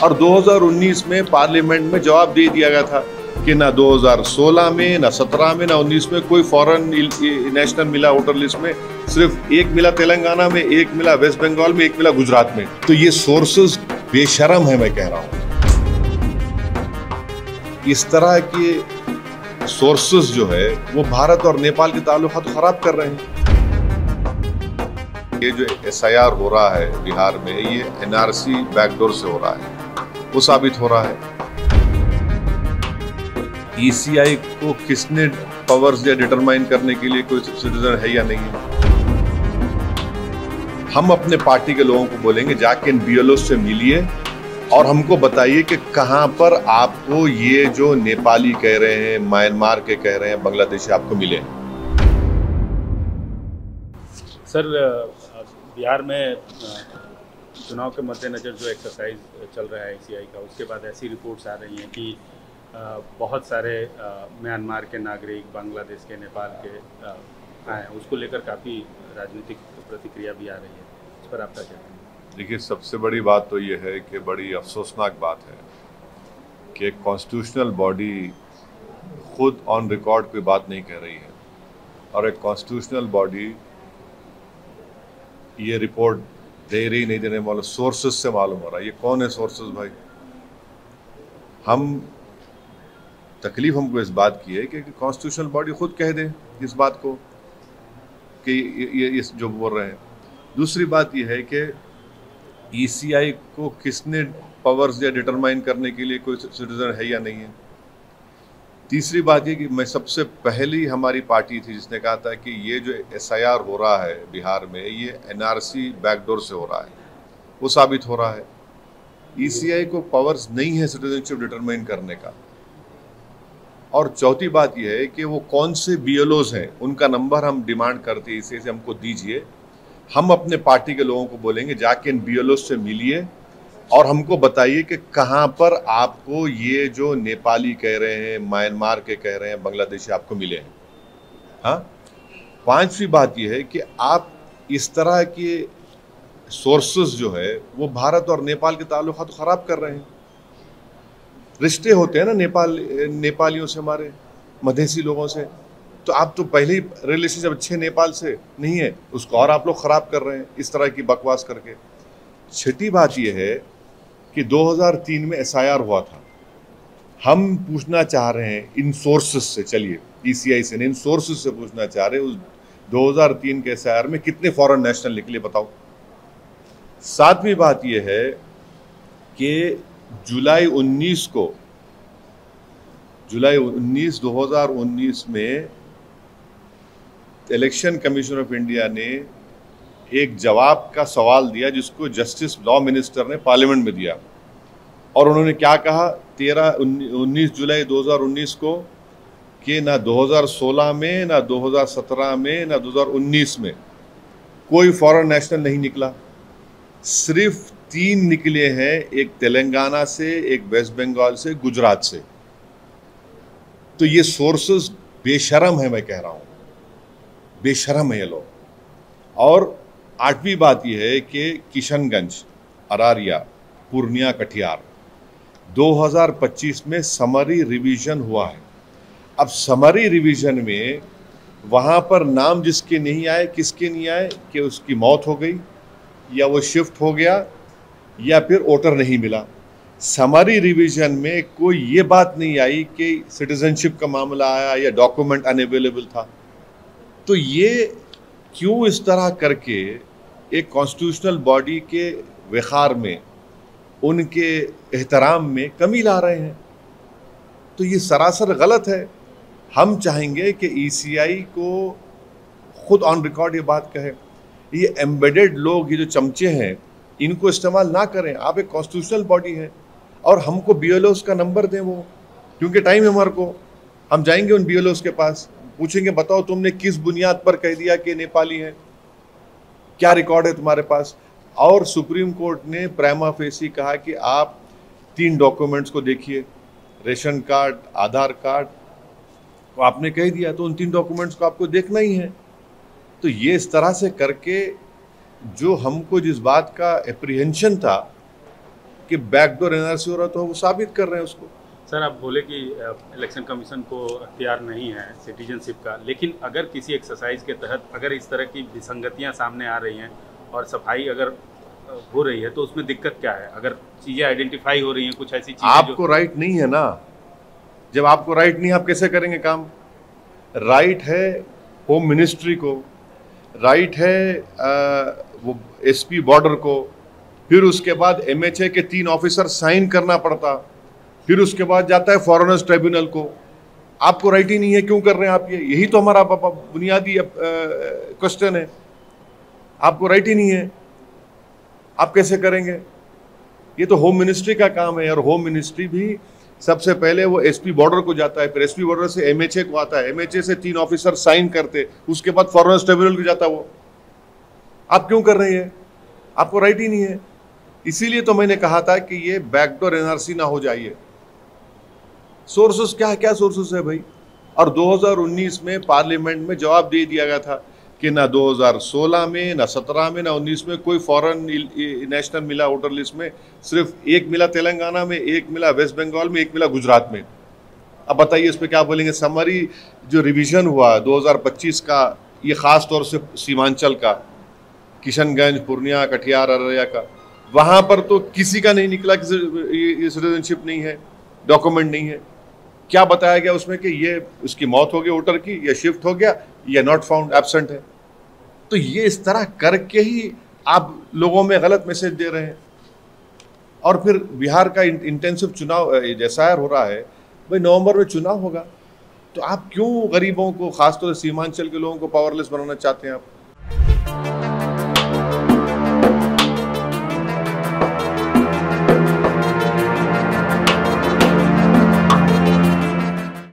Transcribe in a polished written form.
और 2019 में पार्लियामेंट में जवाब दे दिया गया था कि ना 2016 में, ना 17 में, ना 19 में कोई फॉरेन नेशनल मिला वोटर लिस्ट में। सिर्फ एक मिला तेलंगाना में, एक मिला वेस्ट बंगाल में, एक मिला गुजरात में। तो ये सोर्सेस बेशरम है, मैं कह रहा हूं। इस तरह के सोर्सेस जो है वो भारत और नेपाल के ताल्लुकात खराब कर रहे हैं। ये जो SIR हो रहा है बिहार में, ये NRC बैकडोर से हो रहा है, वो साबित हो रहा है। ECI को किसने पावर्स दिया डिटरमाइन करने के लिए कोई सिटीजन है या नहीं है? हम अपने पार्टी के लोगों को बोलेंगे जाके इन BLO से मिलिए और हमको बताइए कि कहां पर आपको ये जो नेपाली कह रहे हैं, म्यांमार के कह रहे हैं, बांग्लादेशी आपको मिले। सर, बिहार में चुनाव के मद्देनज़र जो एक्सरसाइज चल रहा है ECI का, उसके बाद ऐसी रिपोर्ट्स आ रही हैं कि बहुत सारे म्यांमार के नागरिक, बांग्लादेश के, नेपाल के आए, उसको लेकर काफ़ी राजनीतिक प्रतिक्रिया भी आ रही है। इस पर आपका क्या कहना है? देखिए, सबसे बड़ी बात तो ये है कि बड़ी अफसोसनाक बात है कि एक कॉन्स्टिट्यूशनल बॉडी खुद ऑन रिकॉर्ड कोई बात नहीं कह रही है और एक कॉन्स्टिट्यूशनल बॉडी ये रिपोर्ट दे रही नहीं देने वाले सोर्सेस से मालूम हो रहा है। ये कौन है सोर्सेस भाई? तकलीफ हमको इस बात की है कि कॉन्स्टिट्यूशनल बॉडी खुद कह दे इस बात को कि ये जो बोल रहे हैं। दूसरी बात ये है कि ECI को किसने पावर्स दिया डिटरमाइन करने के लिए कोई सिटीजन है या नहीं है। तीसरी बात ये कि मैं सबसे पहली हमारी पार्टी थी जिसने कहा था कि ये जो SIR हो रहा है बिहार में, ये NRC बैकडोर से हो रहा है, वो साबित हो रहा है। ECI को पावर्स नहीं है सिटीजनशिप डिटरमाइन करने का। और चौथी बात यह है कि वो कौन से BLOs हैं, उनका नंबर हम डिमांड करते हैं, इसे हमको दीजिए। हम अपने पार्टी के लोगों को बोलेंगे जाके इन BLOs से मिलिए और हमको बताइए कि कहां पर आपको ये जो नेपाली कह रहे हैं, म्यांमार के कह रहे हैं, बांग्लादेशी आपको मिले हैं। हाँ, पांचवी बात यह है कि आप इस तरह के सोर्सेस जो है वो भारत और नेपाल के ताल्लुकात तो खराब कर रहे हैं। रिश्ते होते हैं ना नेपालियों से, हमारे मधेसी लोगों से, तो आप तो पहले ही रिलेशनशिप अच्छे नेपाल से नहीं है, उसको और आप लोग खराब कर रहे हैं इस तरह की बकवास करके। छठी बात यह है कि 2003 में SIR हुआ था। हम पूछना चाह रहे हैं इन सोर्सेस से, चलिए ECI से नहीं, इन सोर्सेस से पूछना चाह रहे हैं उस 2003 के SIR में कितने फॉरेन नेशनल निकले बताओ। सातवीं बात यह है कि जुलाई 2019 में इलेक्शन कमीशन ऑफ इंडिया ने एक जवाब का सवाल दिया जिसको जस्टिस लॉ मिनिस्टर ने पार्लियामेंट में दिया, और उन्होंने क्या कहा 19 जुलाई 2019 को कि ना 2016 में, ना 2017 में, ना 2019 में कोई फॉरेन नेशनल नहीं निकला। सिर्फ 3 निकले हैं, एक तेलंगाना से, एक वेस्ट बंगाल से, गुजरात से। तो ये सोर्सेस बेशरम है, मैं कह रहा हूं, बेशरम है ये लोग। और 8वीं बात यह है कि किशनगंज, अरारिया, पूर्णिया, कटिहार 2025 में समरी रिवीजन हुआ है। अब समरी रिवीजन में वहां पर नाम जिसके नहीं आए, किसके नहीं आए कि उसकी मौत हो गई या वो शिफ्ट हो गया या फिर वोटर नहीं मिला। समरी रिवीजन में कोई ये बात नहीं आई कि सिटीजनशिप का मामला आया या डॉक्यूमेंट अनअवेलेबल था। तो ये क्यों इस तरह करके एक कॉन्स्टिट्यूशनल बॉडी के वक़ार में, उनके एहतराम में कमी ला रहे हैं? तो ये सरासर गलत है। हम चाहेंगे कि ECI को खुद ऑन रिकॉर्ड ये बात कहे। ये एम्बेडेड लोग, ये जो चमचे हैं, इनको इस्तेमाल ना करें। आप एक कॉन्स्टिट्यूशनल बॉडी है और हमको BLOs का नंबर दें वो, क्योंकि टाइम है हमारे को। हम जाएंगे उन BLOs के पास, पूछेंगे बताओ तुमने किस बुनियाद पर कह दिया कि नेपाली हैं, क्या रिकॉर्ड है तुम्हारे पास। और सुप्रीम कोर्ट ने प्राइमा फेसी कहा कि आप 3 डॉक्यूमेंट्स को देखिए, रेशन कार्ड, आधार कार्ड, तो आपने कह दिया तो उन 3 डॉक्यूमेंट्स को आपको देखना ही है। तो ये इस तरह से करके जो हमको जिस बात का एप्रीहेंशन था कि बैकडोर एनआरसी हो रहा तो वो साबित कर रहे हैं उसको। सर आप बोले कि इलेक्शन कमीशन को अख्तियार नहीं है सिटीजनशिप का, लेकिन अगर किसी एक्सरसाइज के तहत अगर इस तरह की विसंगतियां सामने आ रही हैं और सफाई अगर हो रही है तो उसमें दिक्कत क्या है? अगर चीज़ें आइडेंटिफाई हो रही हैं, कुछ ऐसी चीज़ें आपको राइट नहीं है ना, जब आपको राइट नहीं है आप कैसे करेंगे काम? राइट है होम मिनिस्ट्री को, राइट है वो एसपी बॉर्डर को, फिर उसके बाद एमएचए के 3 ऑफिसर साइन करना पड़ता, फिर उसके बाद जाता है फॉरेनर्स ट्रिब्यूनल को। आपको राइट ही नहीं है, क्यों कर रहे हैं आप ये? यही तो हमारा बुनियादी क्वेश्चन है। आपको राइट ही नहीं है, आप कैसे करेंगे? ये तो होम मिनिस्ट्री का काम है, और होम मिनिस्ट्री भी सबसे पहले वो एसपी बॉर्डर को जाता है, फिर एसपी बॉर्डर से एमएचए को आता है, एमएचए से 3 ऑफिसर साइन करते, उसके बाद फॉरेनर्स ट्रिब्यूनल को जाता वो। आप क्यों कर रहे हैं? आपको राइट ही नहीं है। इसीलिए तो मैंने कहा था कि ये बैकडोर एनआरसी ना हो जाइए। सोर्सेस क्या सोर्सेस है भाई? और 2019 में पार्लियामेंट में जवाब दे दिया गया था कि ना 2016 में, ना 17 में, ना 19 में कोई फॉरेन नेशनल मिला वोटर लिस्ट में। सिर्फ एक मिला तेलंगाना में, एक मिला वेस्ट बंगाल में, एक मिला गुजरात में। अब बताइए इस पर क्या बोलेंगे? समरी जो रिवीजन हुआ 2025 का, ये खास तौर से सीमांचल का, किशनगंज, पूर्णिया, कटिहार, अररिया का, वहाँ पर तो किसी का नहीं निकला कि ये सिटीजनशिप नहीं है, डॉक्यूमेंट नहीं है। क्या बताया गया उसमें कि ये उसकी मौत हो गई वोटर की, या शिफ्ट हो गया, या नॉट फाउंड, एब्सेंट है। तो ये इस तरह करके ही आप लोगों में गलत मैसेज दे रहे हैं। और फिर बिहार का इंटेंसिव चुनाव जैसा हो रहा है भाई, नवंबर में चुनाव होगा, तो आप क्यों गरीबों को, खासतौर से सीमांचल के लोगों को पावरलेस बनाना चाहते हैं आप?